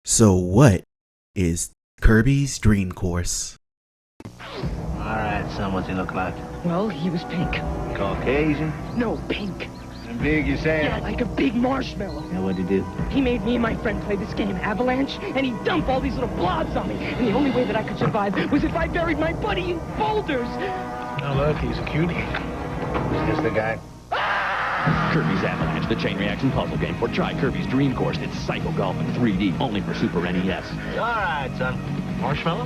So what is Kirby's Dream Course? Alright, son, what's he look like? Well, he was pink. Caucasian? No, pink. And big, you saying? Yeah, like a big marshmallow. And what'd he do? He made me and my friend play this game, Avalanche, and he dumped all these little blobs on me. And the only way that I could survive was if I buried my buddy in boulders. Oh, look, he's a cutie. Is this the guy? Kirby's Avalanche, the chain reaction puzzle game. Or try Kirby's Dream Course. It's Psycho Golf in 3D, only for Super NES. Alright, son. Marshmallow?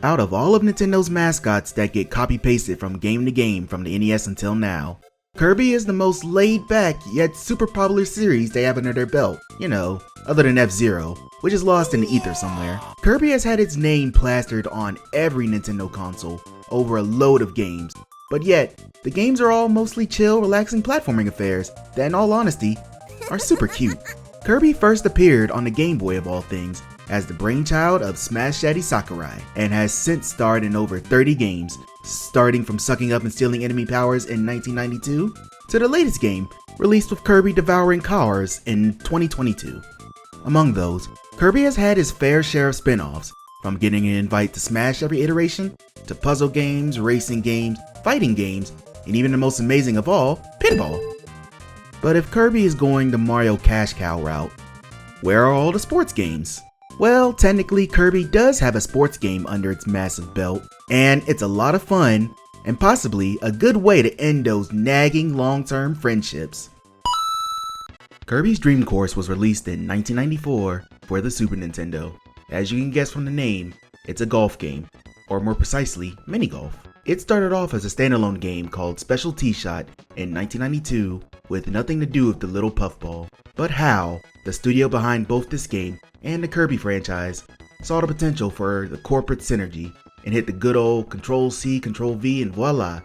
Out of all of Nintendo's mascots that get copy-pasted from game to game from the NES until now, Kirby is the most laid-back yet super popular series they have under their belt, you know, other than F-Zero, which is lost in the ether somewhere. Kirby has had its name plastered on every Nintendo console over a load of games, but yet, the games are all mostly chill, relaxing platforming affairs that, in all honesty, are super cute. Kirby first appeared on the Game Boy of all things as the brainchild of Smash Daddy Sakurai, and has since starred in over 30 games, starting from sucking up and stealing enemy powers in 1992, to the latest game, released with Kirby devouring cars in 2022. Among those, Kirby has had his fair share of spin-offs, from getting an invite to Smash every iteration, to puzzle games, racing games, fighting games, and even the most amazing of all, pinball. But if Kirby is going the Mario Cash Cow route, where are all the sports games? Well, technically Kirby does have a sports game under its massive belt, and it's a lot of fun, and possibly a good way to end those nagging long-term friendships. Kirby's Dream Course was released in 1994 for the Super Nintendo. As you can guess from the name, it's a golf game, or more precisely, mini-golf. It started off as a standalone game called Special T-Shot in 1992 with nothing to do with the little puffball. But HAL, the studio behind both this game and the Kirby franchise, saw the potential for the corporate synergy and hit the good old Control-C, Control-V, and voila,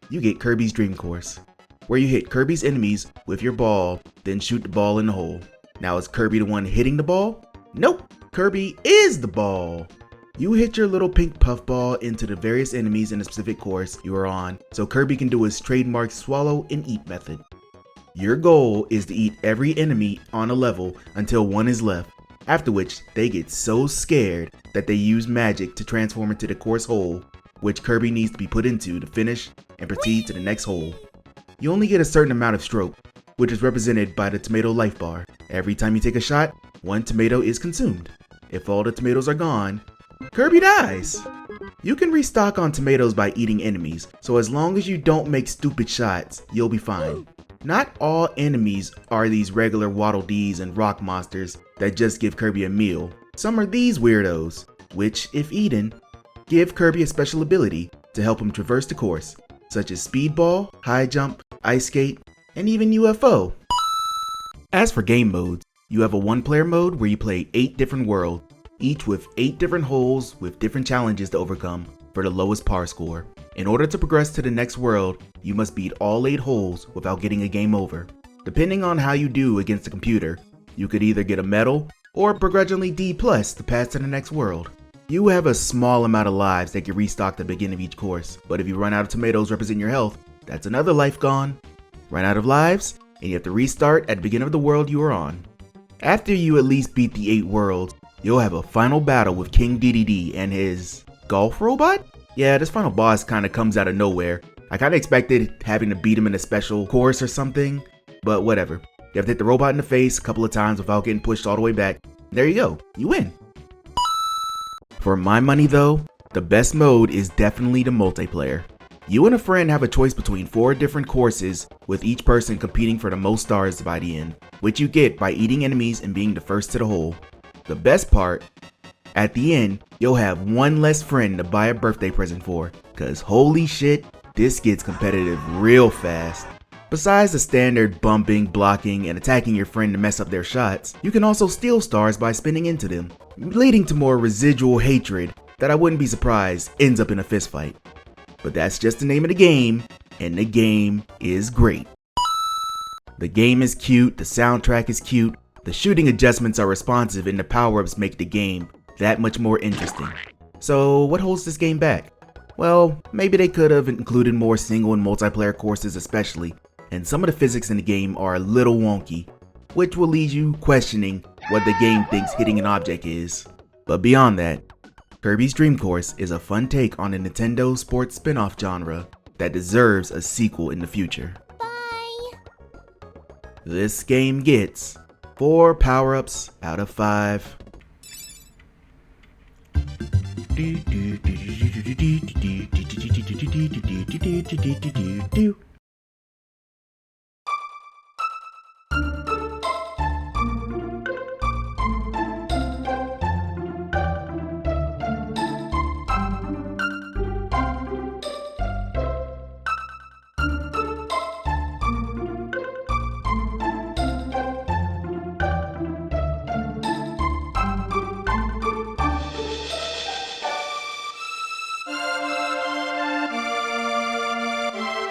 you get Kirby's Dream Course, where you hit Kirby's enemies with your ball, then shoot the ball in the hole. Now is Kirby the one hitting the ball? Nope, Kirby is the ball. You hit your little pink puffball into the various enemies in a specific course you are on, so Kirby can do his trademark swallow and eat method. Your goal is to eat every enemy on a level until one is left, after which they get so scared that they use magic to transform into the course hole, which Kirby needs to be put into to finish and proceed to the next hole. You only get a certain amount of stroke, which is represented by the tomato life bar. Every time you take a shot, one tomato is consumed. If all the tomatoes are gone, Kirby dies! You can restock on tomatoes by eating enemies, so as long as you don't make stupid shots, you'll be fine. Not all enemies are these regular Waddle Dees and rock monsters that just give Kirby a meal. Some are these weirdos, which, if eaten, give Kirby a special ability to help him traverse the course, such as Speedball, High Jump, Ice Skate, and even UFO. As for game modes, you have a one-player mode where you play 8 different worlds, each with 8 different holes with different challenges to overcome for the lowest par score. In order to progress to the next world, you must beat all 8 holes without getting a game over. Depending on how you do against the computer, you could either get a medal or begrudgingly D+ to pass to the next world. You have a small amount of lives that get restocked at the beginning of each course, but if you run out of tomatoes representing your health, that's another life gone. Run out of lives, and you have to restart at the beginning of the world you are on. After you at least beat the 8 worlds, you'll have a final battle with King DDD and his golf robot? Yeah, this final boss kinda comes out of nowhere. I kinda expected having to beat him in a special course or something, but whatever. You have to hit the robot in the face a couple of times without getting pushed all the way back. There you go, you win. For my money though, the best mode is definitely the multiplayer. You and a friend have a choice between 4 different courses, with each person competing for the most stars by the end, which you get by eating enemies and being the first to the hole. The best part, at the end, you'll have one less friend to buy a birthday present for, cause holy shit, this gets competitive real fast. Besides the standard bumping, blocking, and attacking your friend to mess up their shots, you can also steal stars by spinning into them, leading to more residual hatred that I wouldn't be surprised ends up in a fistfight. But that's just the name of the game, and the game is great. The game is cute, the soundtrack is cute, the shooting adjustments are responsive, and the power-ups make the game that much more interesting. So what holds this game back? Well, maybe they could have included more single and multiplayer courses especially, and some of the physics in the game are a little wonky, which will leave you questioning what the game thinks hitting an object is. But beyond that, Kirby's Dream Course is a fun take on the Nintendo sports spin-off genre that deserves a sequel in the future. Bye! This game gets 4 power-ups out of 5. Do